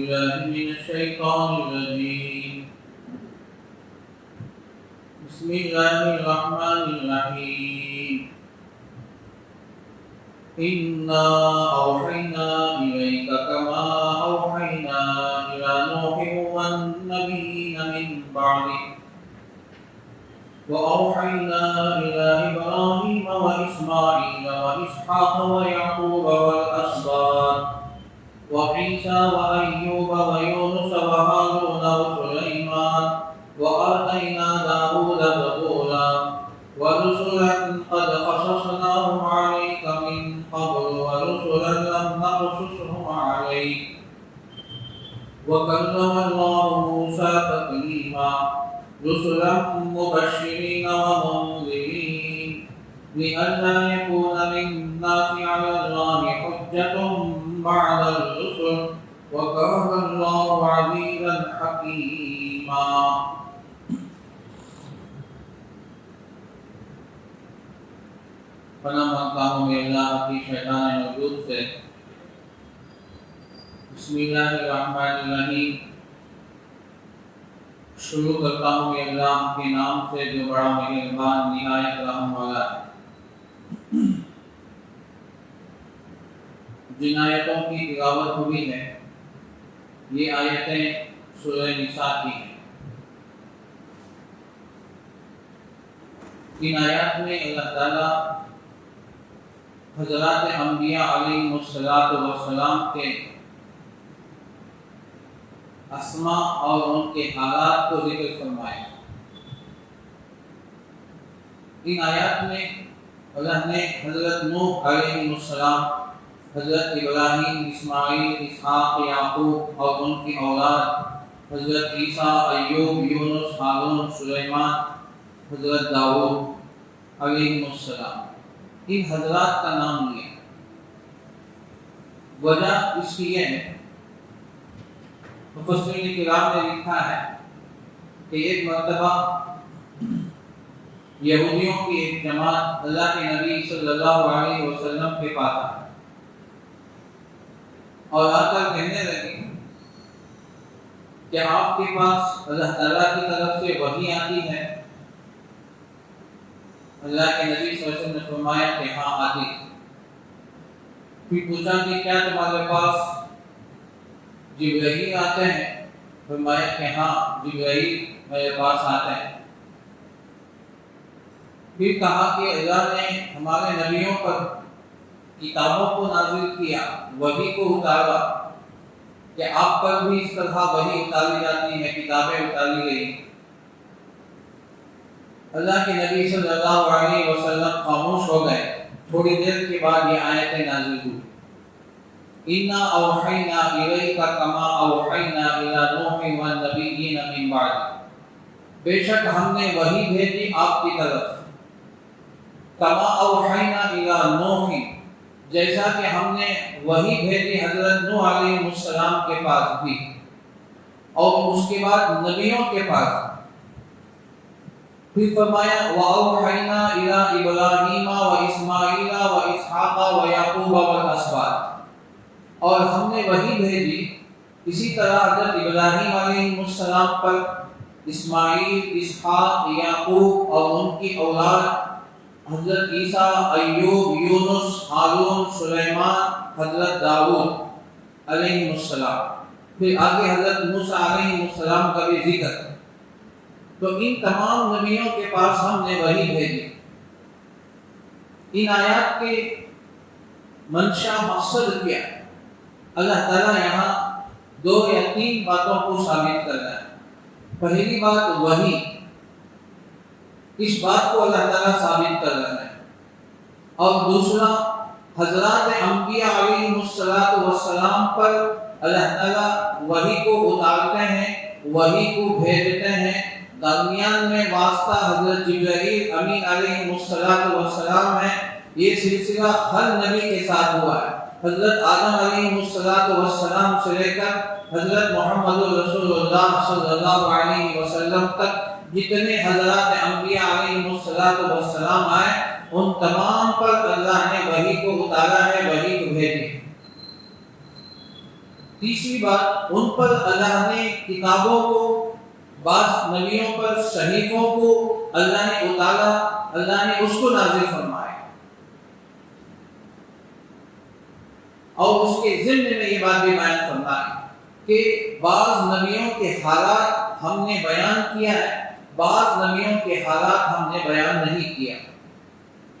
بالله من الشيطان الرجيم. بسم الله الرحمن الرحيم. إنا أوحينا إليك كما أوحينا إلى نوح والنبيين من بعده وأوحينا إلى إبراهيم وإسماعيل وإسحاق ويعقوب والأسباط وعيسى وأيوب ويونس وهارون وسليمان وآتينا داود زبورا ورسلا قد قصصناهم عليك من قبل ورسلا لم نقصصهم عليك وكلم الله موسى تكليما رسلا مبشرين ومنذرين لئلا يكون للناس على الله حجة بعد الرسل وكان الله عزيزا حكيما. پناہ مانگتا ہوں کہ اللہ کی شیطان موجود سے. بسم اللہ الرحمن الرحیم. شروع کرتا ہوں کہ اللہ کے نام سے جو بڑا مہربان نہایت رحم والا ہے. جن آیتوں کی تلاوت ہوئی ہے یہ آیتیں سورہ نساء کی ہیں. ان آیات میں اللہ تعالیٰ حضرات انبیاء علیہ السلام کے اسماء اور ان کے حالات کو ذکر فرمایا. ان آیات میں اللہ نے حضرت نوح علیہ السلام، حضرت ابراہیم، اسماعیل، اسحاق، یعقوب اور ان کی اولاد، حضرت عیسیٰ، ایوب، یونس، ہارون، سلیمان، حضرت داؤد علیہ السلام، ان حضرات کا نام لیا. وجہ اس کی یہ ہے، مفسرین کرام نے لکھا ہے کہ ایک مرتبہ یہودیوں کی ایک جماعت اللہ کے نبی صلی اللہ علیہ وسلم کے پاس آئی اور آ کر کہنے لگی کہ آپ کے پاس اللہ تعالیٰ کی طرف سے وحی آتی ہے؟ اللہ کے نبی صلی اللہ علیہ وسلم نے فرمایا کہ ہاں آتی. پھر پوچھا کہ کیا تمہارے پاس جبرائیل آتے ہیں؟ فرمایا کہ ہاں جبرائیل میرے پاس آتے ہیں. پھر کہا کہ اللہ نے ہمارے نبیوں پر کتابوں کو نازل کیا، وحی کو اتارا، کہ آپ پر بھی اس طرح وحی اتاری جاتی ہے، کتابیں اتاری گئی. اللہ کے نبی صلی اللہ علیہ وسلم خاموش ہو گئے. تھوڑی دیر کے بعد یہ آیتیں نازل ہوئی. اِنَّا أَوْحَيْنَا إِلَيْكَ كَمَا أَوْحَيْنَا إِلَى نُوحٍ وَالنَّبِيِّينَ مِن بَعْدِهِ. بے شک ہم نے وحی بھیجی آپ کی طرف. کما اوحینا الی نوح، جیسا کہ ہم نے وحی بھیجی حضرت نوح علیہ السلام کے پاس بھی اور اس کے بعد نبیوں کے پاس. پھر فرمایا وَأَوْحَيْنَا إِلَىٰ إِبْرَاهِيمَ وَإِسْمَاعِيلَ وَإِسْحَاقَ وَيَعْقُوبَ وَالْأَسْبَاطِ، اور ہم نے وحی بھیجی اسی طرح حضرت ابراہیم علیہ السلام پر، اسماعیل، اسحاق، یعقوب اور ان کی اولاد، حضرت عیسیٰ، ایوب، یونس، ہارون، سلیمان، حضرت داؤد علیہ السلام. پھر آگے حضرت موسیٰ علیہ السلام کا بھی ذکر. تو ان تمام نبیوں کے پاس ہم نے وحی بھیجی. ان آیات کے منشا مقصد کیا؟ اللہ تعالیٰ یہاں 2 یا 3 باتوں کو ثابت کر رہا ہے. پہلی بات وحی، اس بات کو اللہ تعالیٰ ثابت کر رہا ہے. اور دوسرا حضرات انبیاء علیہ السلام پر اللہ تعالیٰ وحی کو اتارتے ہیں، وحی کو بھیجتے ہیں. درمیان میں واسطہ حضرت جبرائیل امین علیہ السلام ہے. یہ سلسلہ ہر نبی کے ساتھ ہوا ہے. حضرت آدم علیہ السلام سے لے کر حضرت محمد رسول اللہ صلی اللہ علیہ وسلم تک جتنے حضرات انبیاء علیہ السلام آئے ان تمام پر اللہ نے وحی کو اتارا ہے، وحی کو بھیجی. تیسری بات، ان پر اللہ نے کتابوں کو، بعض نبیوں پر صحیفوں کو اللہ نے اتارا، اللہ نے اس کو نازل فرمایا، اور اس کے ضمن میں یہ بات بھی بیان فرمائی کہ بعض نبیوں کے حالات ہم نے بیان کیا ہے، بعض نبیوں کے حالات ہم نے بیان نہیں کیا۔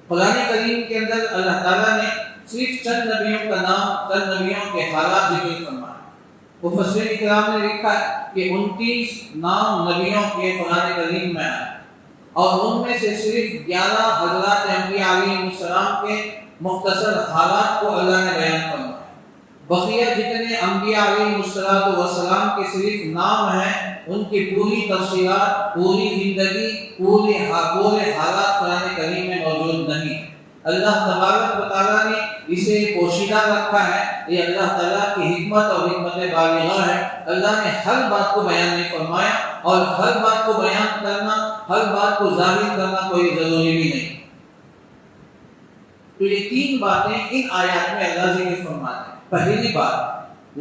قرآن کریم کے اندر اللہ تعالیٰ نے صرف چند نبیوں کا نام، چند نبیوں کے حالات ذکر فرمائے۔ مفسرین کرام نے لکھا ہے کہ 29 نام نبیوں کے قرآن کریم میں آئے، اور ان میں سے صرف 11 حضرات انبیاء علیہ السلام کے مختصر حالات کو اللہ نے بیان فرمایا۔ بقیہ جتنے انبیاء علیہ السلام کے صرف نام ہیں، ان کی پوری تفصیلات، پوری زندگی، پورے حالات قرآن کریم میں موجود نہیں۔ اللہ تبارک و تعالیٰ نے اسے پوشیدہ رکھا ہے، یہ اللہ تعالیٰ کی حکمت اور حکمت بالغہ ہے۔ اللہ نے ہر بات کو بیان نہیں فرمایا، اور ہر بات کو بیان کرنا، ہر بات کو ظاہر کرنا کوئی ضروری بھی نہیں۔ تو یہ 3 باتیں ان آیات میں اللہ ذکر فرماتے ہیں۔ پہلی بات،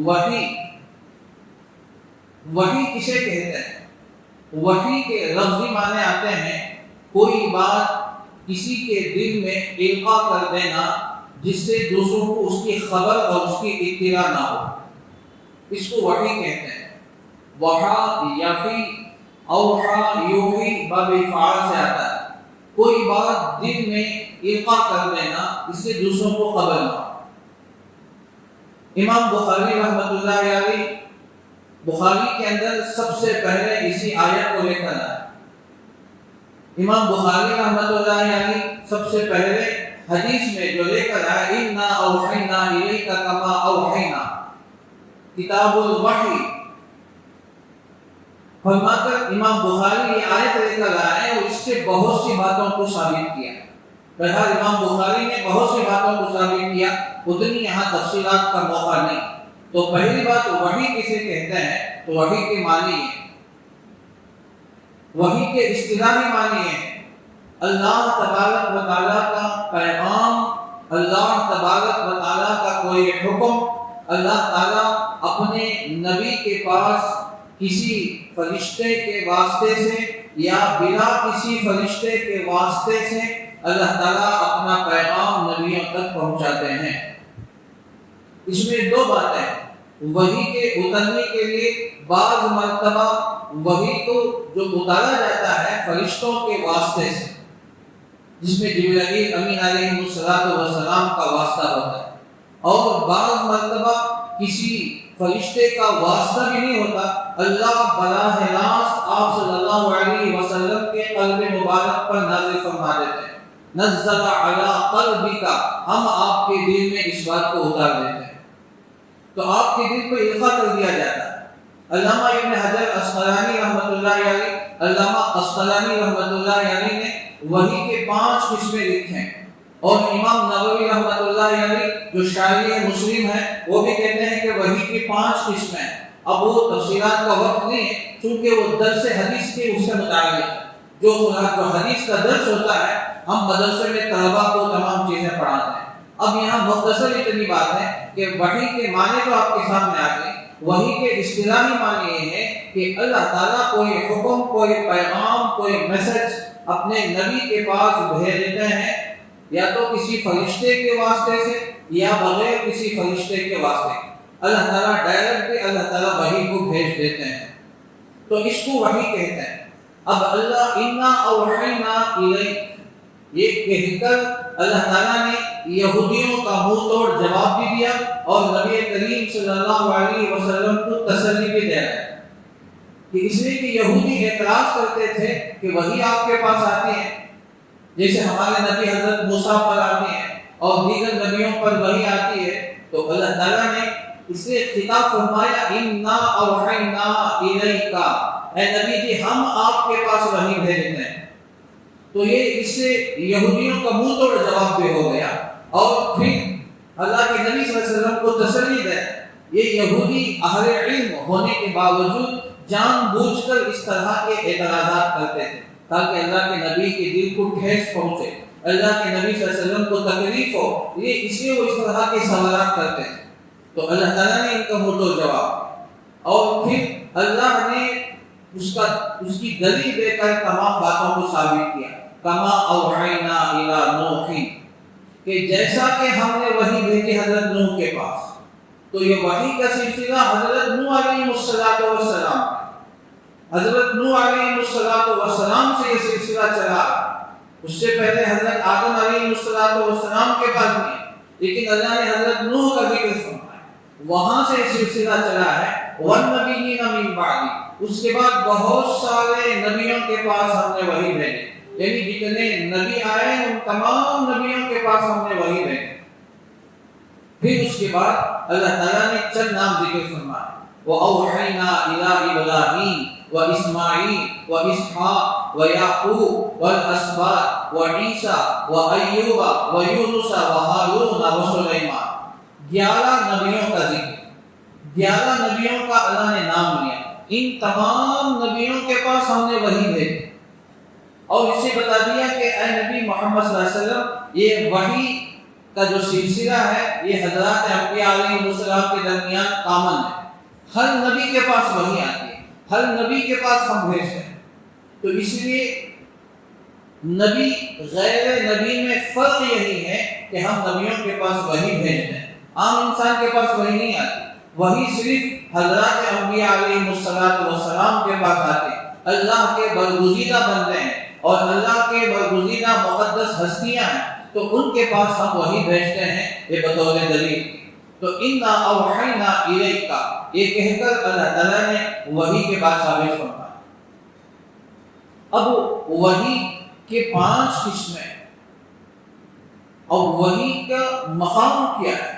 وحی کسے کہتے ہیں؟ وحی کے لفظی معنی آتے ہیں کوئی بات کسی کے دل میں القاء کر دینا جس سے دوسروں کو اس کی خبر اور اس کی اطلاع نہ ہو، اس کو وحی کہتے ہیں۔ وحا، یحی، اوحا، یوحی باب فعال سے آتا ہے، کوئی بات دل میں القاء کر دینا اس سے دوسروں کو خبر نہ ہو۔ امام بخاری رحمۃ اللہ علیہ بخاری کے اندر سب سے پہلے اسی آیت کو لے کر آئے۔ امام بخاری رحمۃ اللہ علیہ سب سے پہلے حدیث میں جو لے کر آئے، اِنَّا أَوْحَيْنَا إِلَيْكَ كَمَا أَوْحَيْنَا، کتاب الوحی فرما کر امام بخاری یہ آیت لے کر آئے اور اس سے بہت سی باتوں کو ثابت کیا۔ بہرحال امام بخاری نے بہت سی باتوں کو ثابت کیا، اتنی یہاں تفصیلات کا موقع نہیں۔ تو پہلی بات، وحی کسے کہتے ہیں؟ تو وحی کے معنی ہے، وحی کے اصطلاحی معنی ہے اللہ تبارک و تعالیٰ کا پیغام، اللہ تبارک و تعالیٰ کا کوئی حکم اللہ تعالیٰ اپنے نبی کے پاس کسی فرشتے کے واسطے سے یا بلا کسی فرشتے کے واسطے سے اللہ تعالیٰ اپنا پیغام نبیوں تک پہنچاتے ہیں۔ اس میں 2 باتیں، وحی کے اترنے کے لیے بعض مرتبہ وحی کو جو اتارا جاتا ہے فرشتوں کے واسطے سے، جس میں جبرائیل امین علیہ السلام کا واسطہ ہوتا ہے، اور بعض مرتبہ کسی فرشتے کا واسطہ بھی نہیں ہوتا، اللہ براہ راست آپ صلی اللہ علیہ وسلم کے قلب مبارک پر نازل فرما دیتے ہیں۔ نزل علی قلبک، ہم آپ کے دل میں اس بات کو اتار دیتے ہیں، تو آپ کے دل کو القاء کر دیا جاتا ہے۔ علامہ ابن حجر اسقلانی رحمۃ اللہ علیہ، علامہ اسقلانی رحمۃ اللہ علیہ نے وحی کے 5 قسمیں لکھے ہیں، اور امام نووی رحمۃ اللہ علیہ جو شارح مسلم ہیں وہ بھی کہتے ہیں کہ وحی کی 5 قسمیں ہیں۔ اب وہ تفصیلات کا وقت نہیں ہے چونکہ وہ درس حدیث کے اس سے متعلق ہے، جو حدیث کا درس ہوتا ہے ہم مدرسے میں طلباء کو تمام چیزیں پڑھاتے ہیں۔ اب یہاں مختصر اتنی بات ہے کہ وحی کے معنی تو آپ کے سامنے آ گئے، وحی کے اصطلاحی معنی یہ ہے کہ اللہ تعالیٰ کوئی حکم، کوئی پیغام، کوئی میسج اپنے نبی کے پاس بھیج دیتے ہیں، یا تو کسی فرشتے کے واسطے سے یا بغیر کسی فرشتے کے واسطے۔ اللہ تعالیٰ ڈائریکٹ بھی اللہ تعالیٰ وحی کو بھیج دیتے ہیں، تو اس کو وحی کہتے ہیں۔ اب اللہ اِنَّا أَوْحَيْنَا إِلَيْكَ یہ کہہ کر اللہ تعالیٰ نے یہودیوں کا منہ توڑ جواب بھی دیا اور نبی کریم صلی اللہ علیہ وسلم کو تسلی بھی دے رہا ہے، کہ اس لیے کہ یہودی اعتراض کرتے تھے کہ وحی آپ کے پاس آتی ہے، جیسے ہمارے نبی حضرت موسیٰ پر آتی ہے اور دیگر نبیوں پر وحی آتی ہے، تو اللہ تعالیٰ نے اس سے خطاب فرمایا اِنَّا أَوْحَيْنَا إِلَيْكَ، اے نبی جی ہم آپ کے پاس وحی بھیجتے ہیں۔ تو یہ اس سے یہودیوں کا منہ توڑ جواب بھی ہو گیا، اور پھر اللہ کے نبی صلی اللہ علیہ وسلم کو تسلی دے۔ یہ یہودی اہل علم ہونے کے باوجود جان بوجھ کر اس طرح کے اعتراضات کرتے تھے تاکہ اللہ کے نبی کے دل کو ٹھیس پہنچے، اللہ کے نبی صلی اللہ علیہ وسلم کو تکلیف ہو، یہ اس لیے وہ اس طرح کے سوالات کرتے ہیں۔ تو اللہ تعالیٰ نے ان کا منہ جواب، اور پھر اللہ نے اس کی دلیل دے کر تمام باتوں کو ثابت کیا، کما اوحینا الی نوح، کہ جیسا کہ ہم نے وحی بھیجی حضرت نوح کے پاس. تو یہ وحی کا سلسلہ حضرت نوح علیہ السلام، حضرت نوح علیہ السلام سے یہ سلسلہ چلا. اس سے پہلے حضرت آدم علیہ السلام کے پاس نہیں، لیکن اللہ نے حضرت نوح کا ذکر فرمایا، وہاں سے سلسلہ چلا ہے. والنبیین من بعد، اس کے بعد بہت سارے نبیوں کے پاس ہم نے وحی بھیجی، یعنی جتنے نبی آئے ان تمام نبیوں کے پاس ہم نے وحی بھیجی. پھر اس کے بعد اللہ تعالیٰ نے چند نام ذکر فرمائے، وَأَوْحَيْنَا إِلَىٰ إِبْرَاهِيمَ وَإِسْمَاعِيلَ وَإِسْحَاقَ وَيَعْقُوبَ وَالْأَسْبَاطِ وَعِيسَىٰ وَأَيُّوبَ وَيُونُسَ وَهَارُونَ وَسُلَيْمَانَ. 11 نبیوں کا ذکر، 11 نبیوں کا اللہ نے نام لیا. ان تمام نبیوں کے پاس ہم نے وحی بھیجی اور اسے بتا دیا کہ اے نبی محمد صلی اللہ علیہ وسلم، یہ وحی کا جو سلسلہ ہے یہ حضرات انبیاء علیہ السلام کے درمیان کامن ہے. ہر نبی کے پاس وحی آتی ہے، ہر نبی کے پاس ہم بھیجتے ہیں. تو اس لیے نبی غیر نبی میں فرق یہی ہے کہ ہم نبیوں کے پاس وحی بھیجتے ہیں، عام انسان کے پاس وحی نہیں آتی. وحی صرف حضرات انبیاء علیہ السلام کے پاس آتے ہیں. اللہ کے برگزیدہ بندے ہیں اور اللہ کے برگزیدہ مقدس ہستیاں ہیں، تو ان کے پاس ہم وحی بھیجتے ہیں، یہ بطور دلیل. تو انا اوحینا الیک، یہ کہہ کر اللہ تعالیٰ نے وحی کے بعد ثابت فرمایا. اب وحی کے 5 قسمیں اور وحی کا مقام کیا ہے.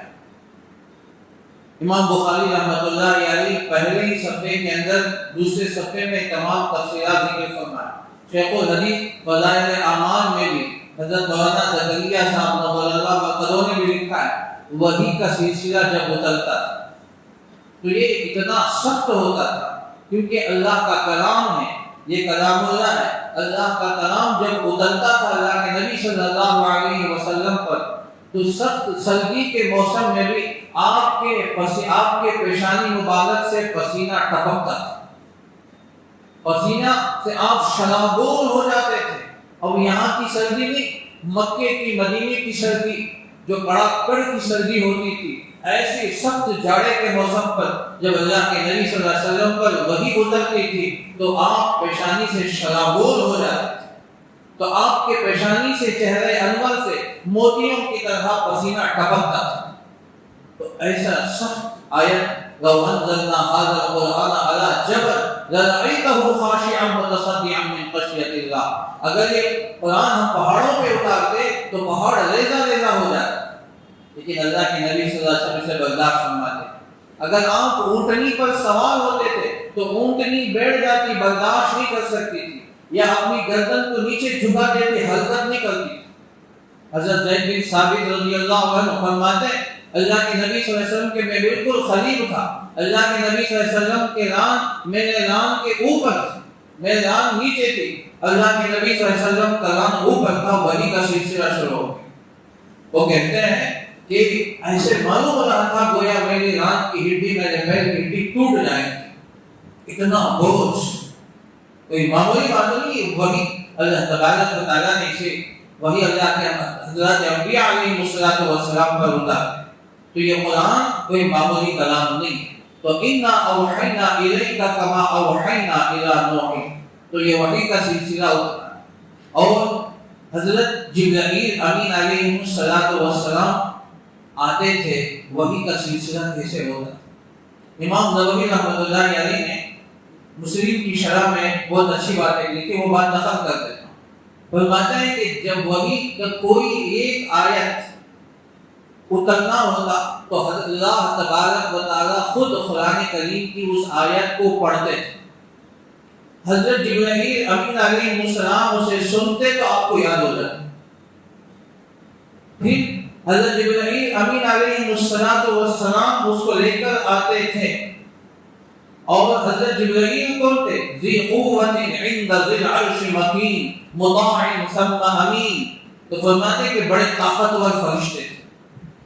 امام بخاری رحمۃ اللہ علیہ پہلے ہی صفحے کے اندر دوسرے صفحے میں تمام تفصیلات ذکر فرمائے. شیخ الحدیث فضائل اعمال میں بھی حضرت مولانا زکریا صاحب نور اللہ مقدوں نے بھی لکھا ہے، وحی کا سلسلہ جب اترتا تھا تو یہ اتنا سخت ہوتا تھا، کیونکہ اللہ کا کلام ہے، یہ کلام اللہ ہے. اللہ کا کلام جب اترتا تھا اللہ کے نبی صلی اللہ علیہ وسلم پر، تو سخت سردی کے موسم میں بھی آپ کے پیشانی مبارک سے پسینہ ٹپکتا تھا، پسینہ سے آپ شرابور ہو جاتے تھے. اور یہاں کی سردی نہیں، مکے کی مدینے کی سردی جو کڑاکڑ کی سردی ہوتی تھی، ایسے سخت جاڑے کے موسم پر جب اللہ کے نبی صلی اللہ علیہ وسلم پر وحی اترتی تھی تو آپ پیشانی سے شرابور ہو جاتے تھے. تو آپ کے پیشانی سے، چہرے انور سے موتیوں کی طرح پسینہ ٹپکتا تھا. تو ایسا سخت آیت، لو انزلنا هذا القرآن على جبل لرأيته خاشعا متصدعا من خشية الله، اگر یہ قرآن ہم پہاڑوں پہ اتارتے تو پہاڑ ریزہ ریزہ ہو جاتا، لیکن اللہ کے نبی صلی اللہ علیہ وسلم سے برداشت فرماتے. اگر آپ اونٹنی پر سوار ہوتے تھے تو اونٹنی بیٹھ جاتی، برداشت نہیں کر سکتی تھی، یا اپنی گردن کو نیچے جھکا دیتی، حرکت نہیں کرتی. حضرت زید بن ثابت رضی اللہ عنہ فرماتے ہیں اللہ کے نبی صلی اللہ علیہ وسلم کے میں بالکل قریب تھا، اللہ کے نبی صلی اللہ علیہ وسلم کے ران میرے ران کے اوپر تھی، میرے ران نیچے تھی، اللہ کے نبی صلی اللہ علیہ وسلم کا ران اوپر تھا. وحی کا سلسلہ شروع ہو گیا. وہ کہتے ہیں کہ ایسے معلوم ہو رہا تھا گویا میری ران کی ہڈی، میرے پیر کی ہڈی ٹوٹ جائے گی، اتنا بوجھ. کوئی معمولی بات نہیں، وحی اللہ تبارک و تعالیٰ نے اسے وحی اللہ کے حضرات انبیاء علیہ السلام پر اتارا. تو یہ قرآن کوئی معمولی کلام نہیں. تو انا اوحینا الیک کما اوحینا الی نوح، تو یہ وحی کا سلسلہ اترا. اور حضرت جبرائیل امین علیہ السلام آتے تھے، وحی کا سلسلہ کیسے ہوتا. امام نووی رحمۃ اللہ علیہ نے مسلم کی شرح میں بہت اچھی بات لکھی، وہ بات نقل کر دیتا ہوں. فرماتے ہیں کہ جب وحی کا کوئی ایک آیت اترنا ہوتا تو اللہ تبارک و تعالیٰ خود قرآن کریم کی اس آیت کو پڑھتے تھے. حضرت جبرائیل امین علیہ السلام اسے سنتے تو آپ کو یاد ہو جاتا. پھر حضرت جبرائیل امین علیہ السلام اس کو لے کر آتے تھے. اور حضرت جبرائیل کون تھے؟ ذی قوت عند ذی العرش مکین مطاع ثم امین. تو فرماتے کہ بڑے طاقتور فرشتے تھے.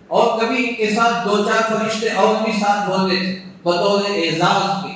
اور کبھی ان کے ساتھ 2-4 فرشتے اور بھی ساتھ ہوتے تھے بطور اعزاز کے،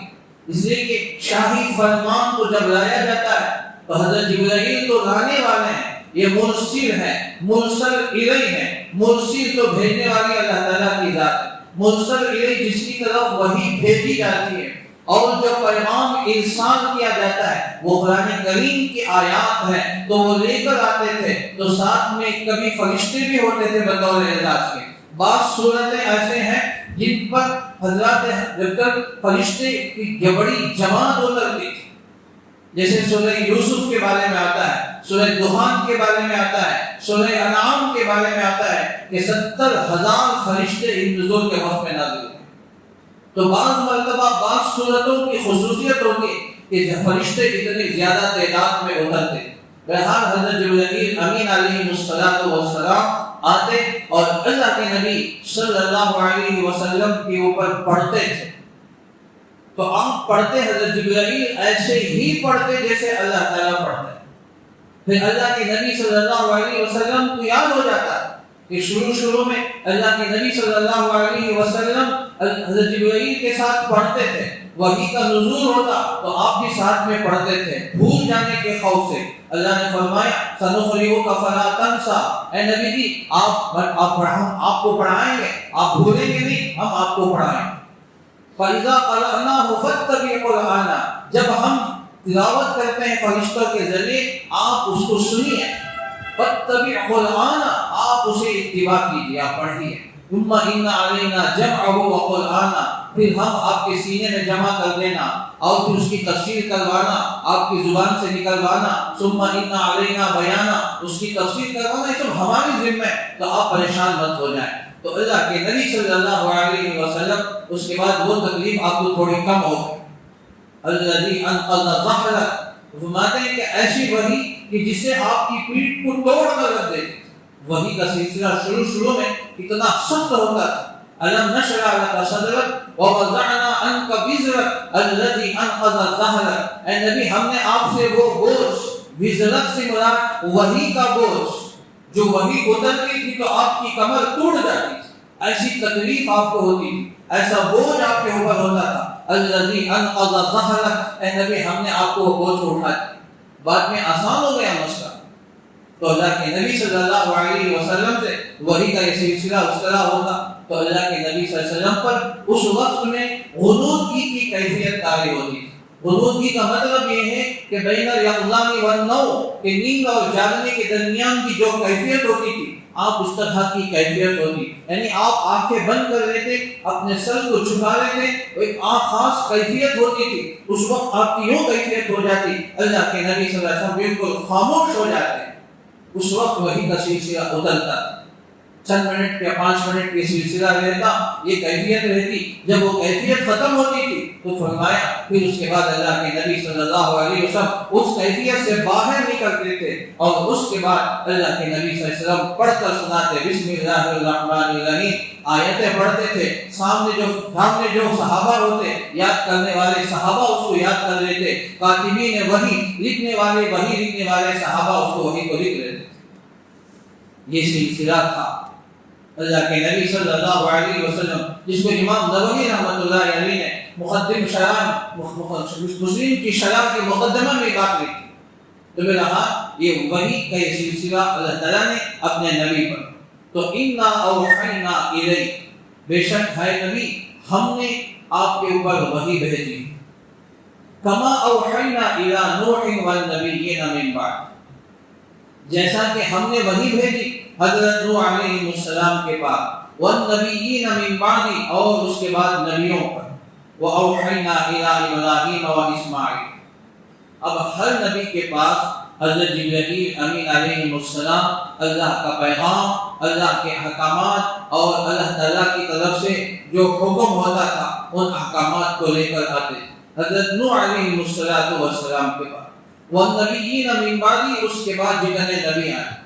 اس لیے کہ شاہی فرمان کو جب لایا جاتا ہے تو حضرت جبرائیل تو لانے والے ہیں، یہ مرسل ہے، مرسل الیہ ہے، مرسل تو بھیجنے والی اللہ تعالیٰ کی ذات ہے، مرسل الیہ جس کی طرف وحی بھیجی جاتی ہے، اور جو پیغام ارسال کیا جاتا ہے وہ قرآن کریم کی آیات ہیں تو وہ لے کر آتے تھے، تو ساتھ میں کبھی فرشتے بھی ہوتے تھے بطور اعزاز کے۔ بعض صورتیں ایسے ہیں جن پر حضرات جب تک فرشتے کی بڑی جماعت اترتی تھی، جیسے سورہ یوسف کے بارے میں آتا ہے، سورہ دخان کے بارے میں آتا ہے، سورہ انعام کے بارے میں آتا ہے کہ 70,000 فرشتے ان نزول کے وقت میں نازل ہوئے۔ تو بعض مرتبہ بعض صورتوں کی خصوصیت ہوگی کہ فرشتے اتنی زیادہ تعداد میں اترتے۔ بہرحال حضرت جبرائیل امین علیہ السلام آتے اور اللہ کے نبی صلی اللہ علیہ وسلم کے اوپر پڑھتے تھے، تو آپ پڑھتے حضرت جبرائیل ایسے ہی پڑھتے جیسے اللہ تعالیٰ پڑھتے، پھر اللہ کے نبی صلی اللہ علیہ وسلم کو یاد ہو جاتا کہ شروع میں اللہ کے نبی صلی اللہ علیہ وسلم حضرت جبرائیل کے ساتھ پڑھتے تھے، وحی کا نزول ہوتا تو آپ بھی ساتھ میں پڑھتے تھے بھول جانے کے خوف سے۔ اللہ نے فرمایا سنقرئک فلا تنسى، اے نبی جی آپ کو پڑھائیں گے، آپ بھولیں گے نہیں، ہم آپ کو پڑھائیں گے۔ فَإِذَا قَرَأْنَاهُ فَاتَّبِعْ قُرْآنَهُ، جب ہم تلاوت کرتے ہیں فرشتوں کے ذریعے آپ اس کو سنیے، فَاتَّبِعْ قُرْآنَهُ، آپ اسے اتباع کیجیے، آپ پڑھیے۔ ثُمَّ إِنَّ عَلَيْنَا جَمْعَهُ وَقُرْآنَهُ، پھر ہم آپ کے سینے میں جمع کر دینا اور پھر اس کی تفسیر کروانا، آپ کی زبان سے نکلوانا۔ ثُمَّ إِنَّ عَلَيْنَا بَيَانَهُ، اس کی تفسیر کروانا، یہ سب ہماری ذمہ ہے، تو آپ پریشان مت ہو جائیں۔ تو اللہ کے نبی صلی اللہ علیہ وسلم اس کے بعد وہ تکلیف آپ کو تھوڑی کم ہو گئی۔ الذی انقض ظہرک، فرماتے ہیں کہ ایسی وحی کہ جس سے آپ کی پیٹھ کو توڑ کر رکھ دیتی، وحی کا سلسلہ شروع میں اتنا سخت ہوتا تھا۔ الم نشرح لک صدرک ووضعنا عنک وزرک الذی انقض ظہرک، اے نبی ہم نے آپ سے وہ بوجھ، وزرک سے مراد وحی کا بوجھ، جو وحی اترتی تھی تو آپ کی کمر ٹوٹ جاتی تھی، ایسی تکلیف آپ کو ہوتی تھی، ایسا بوجھ آپ کے اوپر ہوتا تھا۔ الذی انقض ظہرک، اے نبی ہم نے آپ کو وہ بوجھ اٹھا دیا۔ بعد میں آسان ہو گیا مسئلہ، تو اللہ کے نبی صلی اللہ علیہ وسلم سے وحی کا یہ سلسلہ اس طرح ہوگا تو اللہ کے نبی صلی اللہ علیہ وسلم پر اس وقت میں غنودگی کی کیفیت طاری ہوتی ہے۔ غنودگی کا مطلب یہ ہے کہ بین الیقظان والنوم، کہ نیند اور جاگنے کے درمیان کی جو کیفیت ہوتی تھی آپ اس طرح کی کیفیت ہوتی، یعنی آپ آنکھیں بند کر لیتے، اپنے سر کو چھپا لیتے، ایک خاص کیفیت ہوتی تھی، اس وقت آپ کی یوں کیفیت ہو جاتی، اللہ کے نبی صلی اللہ علیہ وسلم بالکل خاموش ہو جاتے، اس وقت وحی کا سلسلہ اترتا، چند منٹ یا 5 منٹ کی سلسلہ رہتا، یہ کیفیت رہتی، جب وہ کیفیت ختم ہوتی تھی تو فرمایا پھر اس کے بعد اللہ کے نبی صلی اللہ علیہ وسلم اس کیفیت سے باہر نکلتے تھے اور اس کے بعد اللہ کے نبی صلی اللہ علیہ وسلم پڑھ کر سناتے، بسم اللہ الرحمن الرحیم، آیتیں پڑھتے تھے، سامنے جو صحابہ ہوتے، یاد کرنے والے صحابہ اس کو یاد کر لیتے، کاتبین وحی لکھنے والے صحابہ اس کو وحی کو لکھ لیتے تھے۔ یہ سلسلہ تھا اللہ کے نبی صلی اللہ علیہ وسلم، جس کو امام نووی رحمۃ اللہ علیہ نے مقدم شرح مسلم کی شرح کے مقدمہ میں بات لکھی، تو میں رہا یہ وحی کا یہ سلسلہ اللہ تعالیٰ نے اپنے نبی پر، تو انا اوحینا الیک، بے شک ہے نبی ہم نے آپ کے اوپر وحی بھیجی، کما اوحینا الی نوح والنبیین من بعد، جیسا کہ ہم نے وحی بھیجی حضرت نوح علیہ السلام کے بعد، والنبیین من بعد، اور اس کے بعد نبیوں پر، وَأَوْحَيْنَا إِلَىٰ إِبْرَاهِيمَ وَإِسْمَاعِيلَ، اب ہر نبی کے پاس حضرت جبرائیل امین علیہ السلام اللہ کا پیغام، اللہ کے احکامات اور اللہ تعالیٰ کی طرف سے جو حکم ہوتا تھا ان احکامات کو لے کر آتے تھے حضرت نوح علیہ السلام کے پاس، والنبیین من بعد، اس کے بعد جتنے نبی آئے۔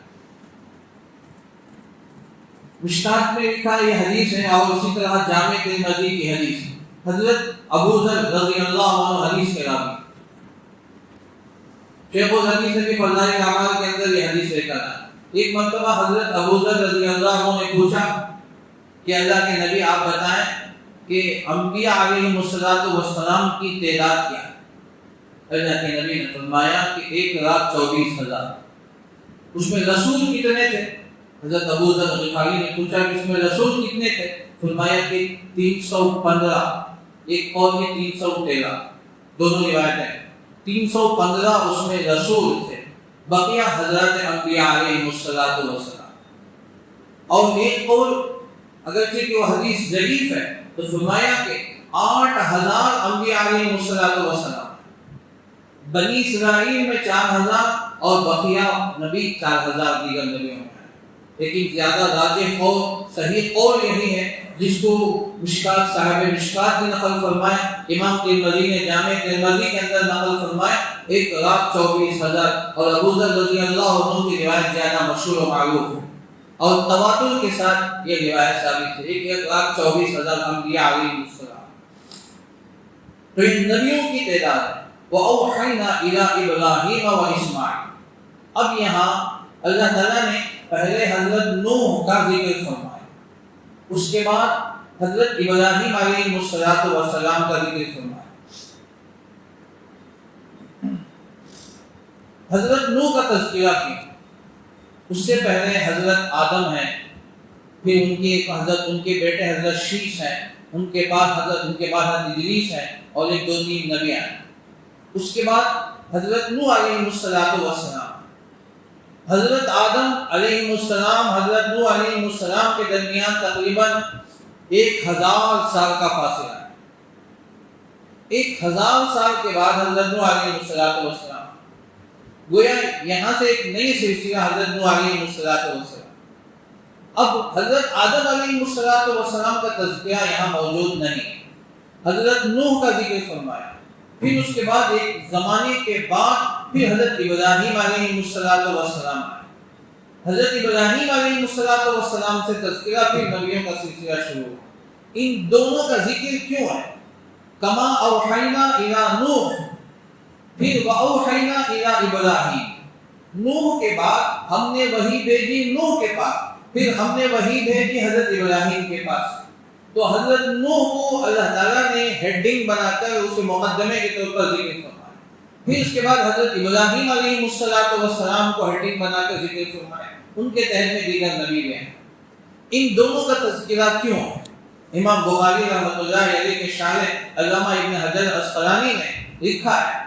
مشکات میں لکھا یہ حدیث ہے، اور اسی طرح جامع ترمذی کی حدیث ہے، حضرت ابو ذر رضی اللہ عنہ حدیث کے راوی، شیخ الحدیث نے بھی فضائل اعمال کے اندر یہ حدیث لے کر آیا۔ ایک مرتبہ حضرت ابو ذر رضی اللہ عنہ نے پوچھا کہ اللہ کے نبی آپ بتائیں کہ انبیاء علیہم السلام کی تعداد کیا ہے؟ اللہ کے نبی نے فرمایا کہ 1,24,000۔ اس میں رسول کتنے تھے؟ حضرت ابو ذر غفاری نے پوچھا کہ اس میں رسول کتنے تھے؟ فرمایا کہ 315، ایک قول میں 313، دونوں روایتیں 315 اس میں رسول تھے، بقیہ حضرت انبیاء علیہم السلام۔ اور ایک قول اگرچہ کہ وہ حدیث ضعیف ہے تو فرمایا کہ 8,000 انبیاء علیہم السلام، بنی اسرائیل میں 4,000 اور بقیہ نبی 4,000 دیگر نبیوں میں۔ لیکن زیادہ راجح قول، صحیح قول یہی ہے جس کو مشکات صاحب مشکات نے نقل فرمایا، امام ترمذی نے جامع ترمذی کے اندر نقل فرمایا 1,24,000، اور ابو ذر رضی اللہ عنہ کی روایت زیادہ مشہور و معروف ہے اور تواتر کے ساتھ یہ روایت ثابت ہے کہ 1,24,000 انبیاء علیہم السلام۔ تو ان نبیوں کی تعداد ہے۔ وَأَوْحَيْنَا إِلَىٰ إِبْرَاهِيمَ وَإِسْمَاعِيلَ۔ اب یہاں اللہ تعالیٰ نے پہلے حضرت نوح کا ذکر فرمایا، اس کے بعد حضرت ابراہیم علیہ السلام کا ذکر فرمایا۔ حضرت نوح کا تذکرہ کیا، اس سے پہلے حضرت آدم ہیں، پھر ان کے بیٹے حضرت شیش ہیں، ان کے بعد حضرت ادریس ہیں، اور ایک دو تین نبی ہیں۔ اس کے بعد حضرت نوح علیہ السلام، حضرت آدم علیہ السلام، حضرت نوح علیہ السلام کے درمیان تقریباً 1,000 سال کا فاصلہ ہے۔ 1,000 سال کے بعد حضرت نوح علیہ السلام، گویا یہاں سے ایک نئی سلسلہ حضرت نوح علیہ السلام۔ اب حضرت آدم علیہ السلام کا تذکرہ یہاں موجود نہیں، حضرت نوح کا ذکر فرمایا۔ پھر اس کے بعد ایک زمانے کے بعد پھر حضرت ابراہیم علیہ السلام، حضرت ابراہیم علیہ السلام سے تذکرہ، پھر نبیوں کا سلسلہ شروع ہوا۔ ان دونوں کا ذکر کیوں ہے؟ کما اوحینا الی نوح، پھر واوحینا الی ابراہیم، نوح کے بعد ہم نے وحی بھیجی نوح کے پاس، پھر ہم نے وحی بھیجی حضرت ابراہیم کے پاس۔ تو حضرت نوح کو اللہ تعالیٰ نے ہیڈنگ بنا کر اسے مقدمے کے طور پر ذکر فرمایا، پھر اس کے بعد حضرت ابراہیم علیہ السلام کو ہیڈنگ بنا کر ذکر فرمایا، ان کے تحت میں دیگر نبی بھی ہیں۔ ان دونوں کا تذکرہ کیوں ہے؟ امام بخاری رحمۃ اللہ علیہ کے شارح علامہ ابن حجر عسقلانی نے لکھا ہے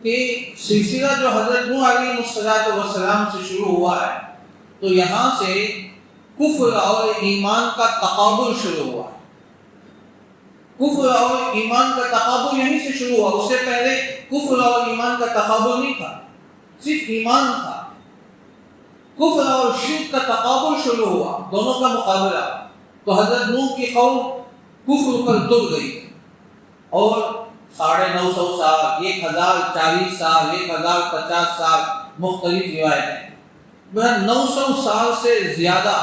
کہ سلسلہ جو حضرت نوح علیہ السلام سے شروع ہوا ہے، تو یہاں سے کفر اور ایمان کا تقابل شروع ہوا۔ کفر اور ایمان کا تقابل یہیں سے شروع ہوا، اس سے پہلے کفر اور ایمان کا تقابل نہیں تھا، صرف ایمان تھا۔ کفر اور شرک کا تقابل شروع ہوا، دونوں کا مقابلہ۔ تو حضرت نوح کی قوم کفر پر تل گئی اور 950 سال، 1,040 سال، 1,050 سال مختلف روایتیں، 900 سال سے زیادہ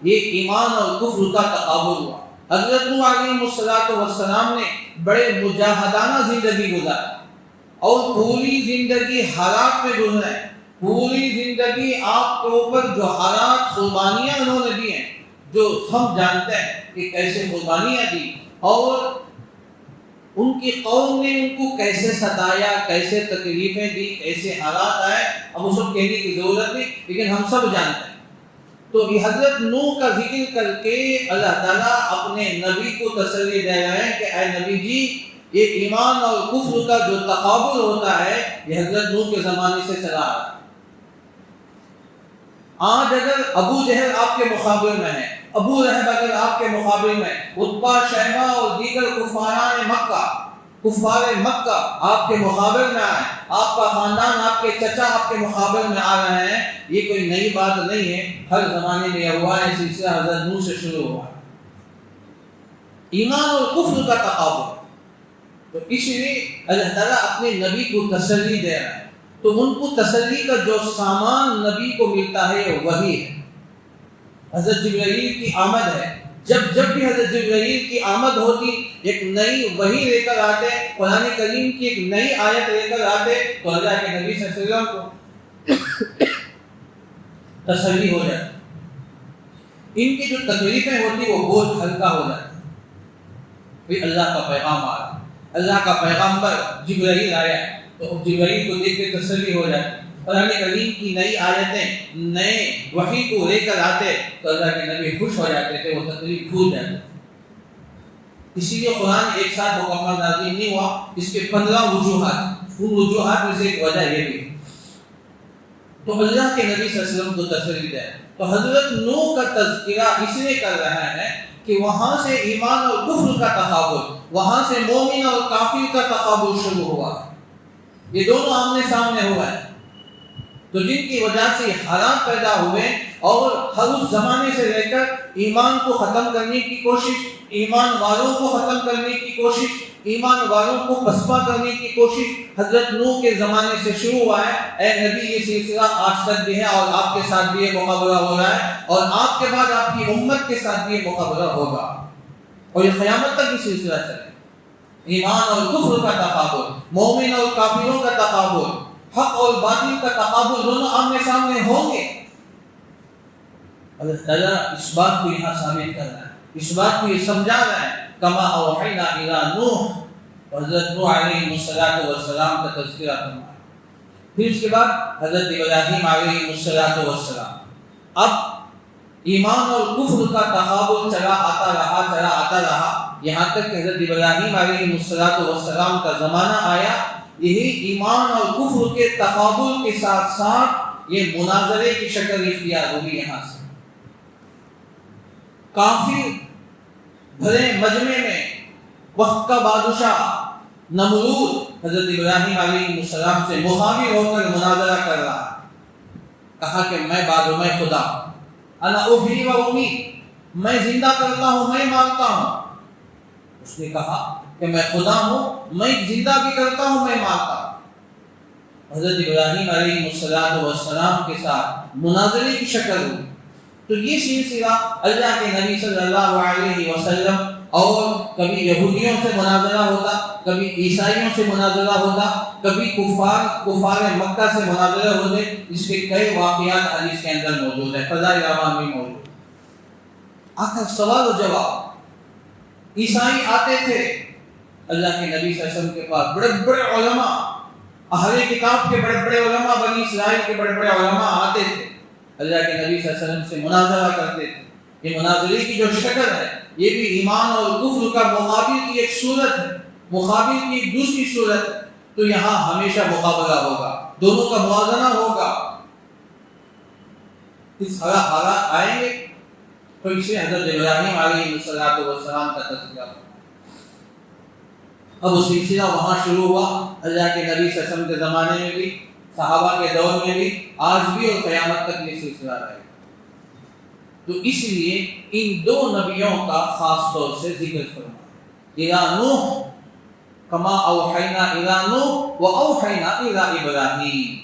یہ ایمان اور کفر کا تقابل ہوا۔ حضرت نوح علیہ السلام نے بڑے مجاہدانہ زندگی گزاری اور پوری زندگی حالات میں گزرے، پوری زندگی آپ کے اوپر جو حالات قربانیاں انہوں نے دی ہیں، جو ہم جانتے ہیں کہ کیسے قربانیاں دی، اور ان کی قوم نے ان کو کیسے ستایا، کیسے تکلیفیں دی، کیسے حالات آئے، اب اس کو کہنے کی ضرورت نہیں، لیکن ہم سب جانتے ہیں۔ تو یہ حضرت نوح کا ذکر کر کے اللہ تعالیٰ اپنے نبی کو تسلی دے رہے ہیں کہ اے نبی جی، یہ ایمان اور کفر کا جو تقابل ہوتا ہے یہ حضرت نوح کے زمانے سے چلا آ رہا ہے۔ آج اگر ابو جہل آپ کے مقابل میں ہے، ابو لہب اگر آپ کے مقابل میں، عتبہ، شیبہ اور دیگر کفاران مکہ، کفار مکہ آپ کے مقابل میں آئے، آپ کا خاندان، آپ کے چچا آپ کے مقابل میں آ رہے ہیں، یہ کوئی نئی بات نہیں ہے، ہر زمانے میں یہ ہوا ہے، سلسلہ حضرت نوح سے شروع ہوا ہے۔ ایمان اور کفر کا تقابل، تو اس لیے اللہ تعالیٰ اپنے نبی کو تسلی دے رہا ہے۔ تو ان کو تسلی کا جو سامان نبی کو ملتا ہے وہی ہے، حضرت جبرائیل کی آمد ہے۔ جب بھی حضرت جبرائیل کی آمد ہوتی، ایک نئی وحی لے کر آتے، قرآن کریم کی ایک نئی آیت لے کر آتے، تو اللہ کے نبی صلی اللہ علیہ وسلم کو تسلی ہو جاتی۔ ان کی جو تکلیفیں ہوتی وہ بوجھ ہلکا ہو جاتا. پھر اللہ کا پیغام آیا، اللہ کا پیغمبر جبرائیل آیا تو جبرائیل کو دیکھ کے تسلی ہو جاتی. قرآن کریم کی نئی آیتیں نئے وحی کو لے کر آتے تو اللہ کے نبی خوش ہو جاتے تھے، وہ تکلیف بھول جاتے. اسی لیے قرآن ایک ساتھ مکمل نازل نہیں ہوا، اس کے 15 وجوہات، ان وجوہات میں سے ایک وجہ یہ بھی. تو اللہ کے نبی صلی اللہ علیہ وسلم کو تسلی دے. تو حضرت نوح کا تذکرہ اس لیے کر رہا ہے کہ وہاں سے ایمان اور کفر کا تقابل، وہاں سے مومن اور کافر کا تقابل شروع ہوا. یہ دونوں آمنے سامنے ہوا ہے، تو جن کی وجہ سے حالات پیدا ہوئے اور ہر اس زمانے سے لے کر ایمان کو ختم کرنے کی کوشش، ایمان والوں کو ختم کرنے کی کوشش، ایمان والوں کو پسپا کرنے کی کوشش حضرت نوح کے زمانے سے شروع ہوا ہے. اے نبی یہ سلسلہ آج تک بھی ہے اور آپ کے ساتھ بھی یہ مقابلہ ہو رہا ہے، اور آپ کے بعد آپ کی امت کے ساتھ بھی یہ مقابلہ ہوگا، اور یہ قیامت تک یہ سلسلہ چلے. ایمان اور کفر کا تقابل، مومن اور کافروں کا تقابل، حق اور باطل کا تقابل دونوں آمنے سامنے ہوں گے. اللہ تعالیٰ اس بات کو یہاں ثابت کر رہا ہے، اس بات کو یہ سمجھا رہا ہے. کما اوحینا الی نوح، حضرت نوح علیہ السلام کا تذکرہ فرمایا. پھر اس کے بعد حضرت ابراہیم علیہ السلام. اب ایمان اور کفر کا تقابل چلا آتا رہا یہاں تک کہ حضرت ابراہیم علیہ السلام کا زمانہ آیا. یہی ایمان اور کفر کے تقابل کے ساتھ ساتھ یہ مناظرے کی شکل اختیار ہوگی. یہاں سے کافر بھرے مجمع میں وقت کا بادشاہ نمرود حضرت ابراہیم علیہ السلام سے مخابر ہو کر مناظرہ کر رہا. کہا کہ میں خدا، انا احیی و امیت، میں زندہ کرتا ہوں، میں مارتا ہوں. اس نے کہا کہ میں خدا ہوں، میں زندہ بھی کرتا ہوں، میں مارتا ہوں. حضرت ابراہیم علیہ السلام کے ساتھ مناظرے کی شکل ہوئی. تو یہ سلسلہ اللہ کے نبی صلی اللہ علیہ وسلم، اور کبھی یہودیوں سے مناظرہ ہوتا، کبھی عیسائیوں سے مناظرہ ہوتا، کبھی کفار مکہ سے مناظرہ ہوتے. اس کے کئی واقعات حدیث کے اندر موجود ہیں، فضائل اعمال میں موجود. آخر سوال و جواب. عیسائی آتے تھے اللہ کے نبی صلی اللہ علیہ وسلم کے پاس، بڑے بڑے علماء، اہل کتاب کے بڑے بڑے علماء، بنی اسرائیل کے بڑے بڑے علماء آتے تھے، اللہ کے نبی صلی اللہ علیہ وسلم سے مناظرہ کرتے تھے. یہ مناظرے کی جو شکل ہے یہ بھی ایمان اور کفر کا مقابل کی ایک صورت ہے، مقابل کی ایک دوسری صورت ہے. تو یہاں ہمیشہ مقابلہ ہوگا، دونوں کا موازنہ ہوگا. اس حالات آئیں گے تو اسے حضرت ابراہیم علیہ السلام کا تذکرہ. اب وہ سلسلہ وہاں شروع ہوا، اللہ کے نبی صلی اللہ علیہ وسلم کے زمانے میں بھی، صحابہ کے دور میں بھی، آج بھی اور قیامت تک یہ سلسلہ رہے گا. تو اس لیے ان دو نبیوں کا خاص طور سے ذکر فرمایا. الی نوح کما اوحینا الی نوح و اوحینا الی ابراہیم.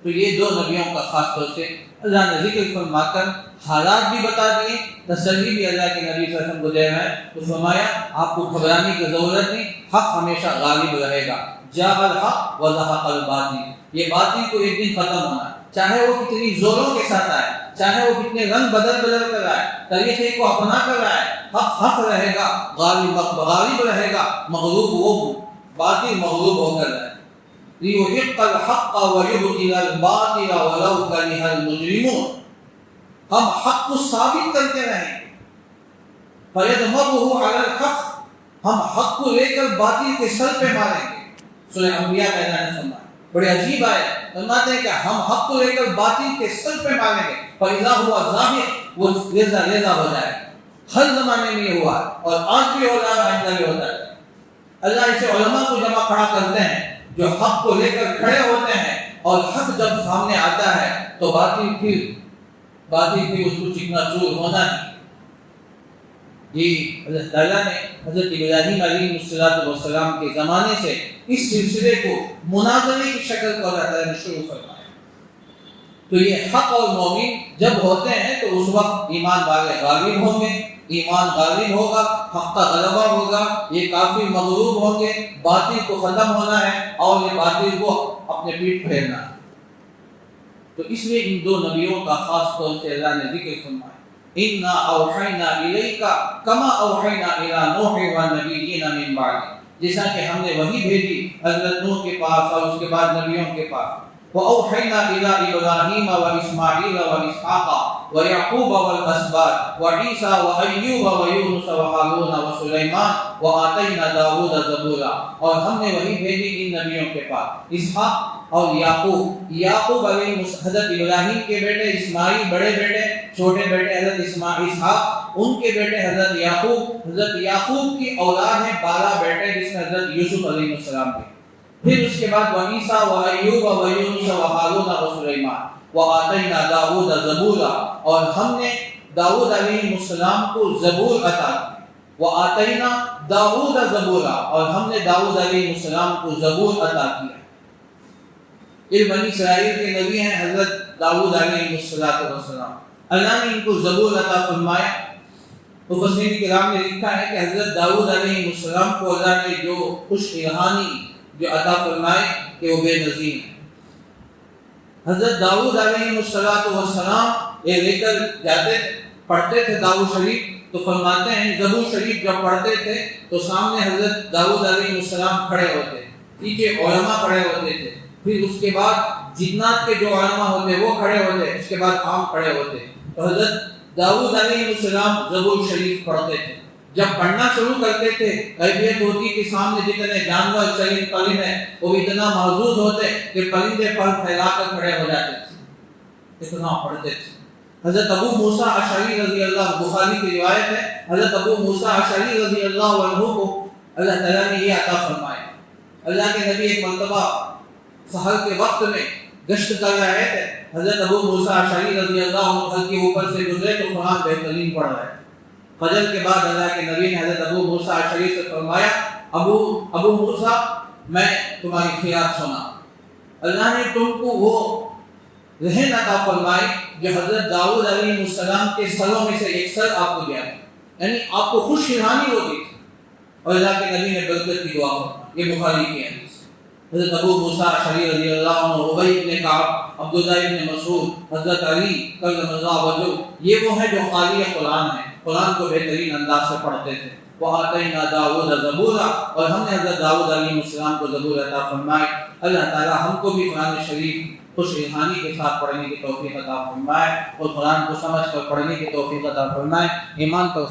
تو یہ دو نبیوں کا خاص طور سے اللہ نے ذکر فرما کر حالات بھی بتا دیے، تسلی بھی اللہ کے نبی صلی اللہ علیہ وسلم کو دے رہے ہیں. تو فرمایا آپ کو گھبرانے کی ضرورت نہیں، حق ہمیشہ غالب رہے گا. جاء الحق وزهق الباطل، یہ باطل کو ایک دن ختم ہونا ہے، چاہے وہ کتنی زوروں کے ساتھ آئے، چاہے وہ کتنے رنگ بدل کر آئے، طریقے کو اپنا کر آئے، حق رہے گا، غالب رہے گا، مغلوب وہ باطل مغلوب ہو کر رہے. لِيُحِقَّ الْحَقَّ وَيُبْطِلَ الْبَاطِلَ وَلَوْ كَرِهَ الْمُجْرِمُونَ. ہم حق کو ثابت کرتے رہیں گے. فَيَدْمَغُهُ عَلَى الْحَقِّ، ہم حق کو لے کر باطل کے سر پہ ماریں گے. سورہ انبیاء کا اللہ نے فرمایا، بڑے عجیب آئے فرماتے ہیں کہ ہم حق کو لے کر باطل کے سر پہ ماریں گے. فَإِذَا هُوَ ظَاهِرٌ، وہ لیزا ہو جائے. ہر زمانے میں یہ ہوا اور آج بھی ہو رہا ہے، آئندہ بھی ہوتا ہے. اللہ اسے علماء کو جمع کھڑا کرتے ہیں جو حق کو لے کر کھڑے ہوتے ہیں، اور حق جب سامنے آتا ہے تو باطل پھر اس کو چکنا چور ہونا ہے. یہ اللہ تعالیٰ نے حضرت ابراہیم علیہ السلام کے زمانے سے اس سلسلے کو مناظرے کی شکل پر اللہ تعالیٰ نے شروع فرمایا. تو یہ حق اور مومن جب ہوتے ہیں تو اس وقت ایمان والے غالب ہوں گے، ایمان غالب ہوگا، حق کا غلبہ ہوگا، یہ کافر مغلوب ہوں گے، باطل کو ختم ہونا ہے اور یہ باطل کو اپنے پیٹ پھیرنا ہے. تو اس لیے ان دو نبیوں کا خاص طور سے اللہ نے ذکر فرمایا. انا اوحینا الیک کما اوحینا الی نوح والنبیین من بعد، جیسا کہ ہم نے وحی بھیجی حضرت نوح کے پاس اور اس کے بعد نبیوں کے پاس. وأوحينا إلى إبراهيم وإسماعيل وإسحاق ويعقوب والأسباط وعيسى وأيوب ويونس وهارون وسليمان وآتينا داود زبورا. اور ہم نے وہی بھیجی ان نبیوں کے پاس اسحاق اور یعقوب علیہ حضرت ابراہیم کے بیٹے، اسماعیل بڑے بیٹے، چھوٹے بیٹے حضرت اسحاق، ان کے بیٹے حضرت یعقوب کی اولاد ہیں 12 بیٹے جس میں حضرت یوسف علیہ السلام بھی. پھر اس کے بعد وعیسیٰ وایوب ویونس وہارون وسلیمان وآتینا داود زبورا، اور ہم نے داؤد علیہ السلام کو زبور عطا کی. وآتینا داود زبورا، اور ہم نے داؤد علیہ السلام کو زبور عطا کیا. یہ بنی اسرائیل کے نبی ہیں حضرت داؤد علیہ السلام. اللہ نے ان کو زبور عطا فرمایا. مفسرین کرام نے لکھا ہے کہ حضرت داؤد علیہ السلام کو اللہ نے جو خوش الہانی جو عطا فرمائے کہ وہ بے نظیر ہیں. حضرت داؤد علیہ السلام یہ لے کر جاتے پڑھتے تھے داؤد شریف، تو فرماتے ہیں زبور شریف جب پڑھتے تھے تو سامنے حضرت داؤد علیہ السلام کھڑے ہوتے، پیچھے علماء کھڑے ہوتے تھے، پھر اس کے بعد جنات کے جو علماء ہوتے وہ کھڑے ہوتے، اس کے بعد عام کھڑے ہوتے. تو حضرت داؤد علیہ السلام زبور شریف پڑھتے تھے. جب پڑھنا شروع کرتے تھے کیفیت ہوتی کہ سامنے جتنے جانور چرند پرند ہیں وہ اتنا محظوظ ہوتے کہ پرندے پر پھیلا کر کھڑے ہو جاتے تھے، اتنا پڑھتے تھے. حضرت ابو موسیٰ اشعری رضی اللہ، بخاری کی روایت ہے، حضرت ابو موسیٰ اشعری رضی اللہ عنہ کو اللہ تعالیٰ نے یہ عطا فرمایا. اللہ کے نبی ایک مرتبہ سحر کے وقت میں گشت کر رہے تھے. حضرت ابو موسیٰ اشعری رضی اللہ عنہ گھر کے اوپر سے گزرے تو قرآن بہترین پڑھ رہے. فجر کے بعد اللہ کے نبی نے حضرت ابو موسیٰ اشعری سے فرمایا ابو موسیٰ میں تمہاری خیرات سنا. اللہ نے تم کو وہ ذہن عطا فرمائے جو حضرت داؤد علیہ السلام کے سروں میں سے ایک سر آپ کو دیا، یعنی آپ کو خوش الہانی ہوتی تھی اور اللہ کے نبی نے برکت کی دعا فرمائی. یہ بخاری کی حدیث. حضرت ابو موسیٰ اشعری رضی اللہ عنہ، ابی بن کعب، عبداللہ بن مسعود، حضرت علی کرم اللہ وجہہ، یہ وہ ہیں جو قاری قرآن ہیں، قرآن کو بہترین انداز سے پڑھتے تھے. وآتینا داود زبورا، اور ہم نے حضرت داؤد علیہ السلام کو زبور عطا فرمائے. اللہ تعالی ہم کو بھی قرآن شریف خوش الہانی کے ساتھ پڑھنے کی توفیق عطا فرمائے اور قرآن کو سمجھ کر پڑھنے کی توفیق عطا فرمائے. ایمان پر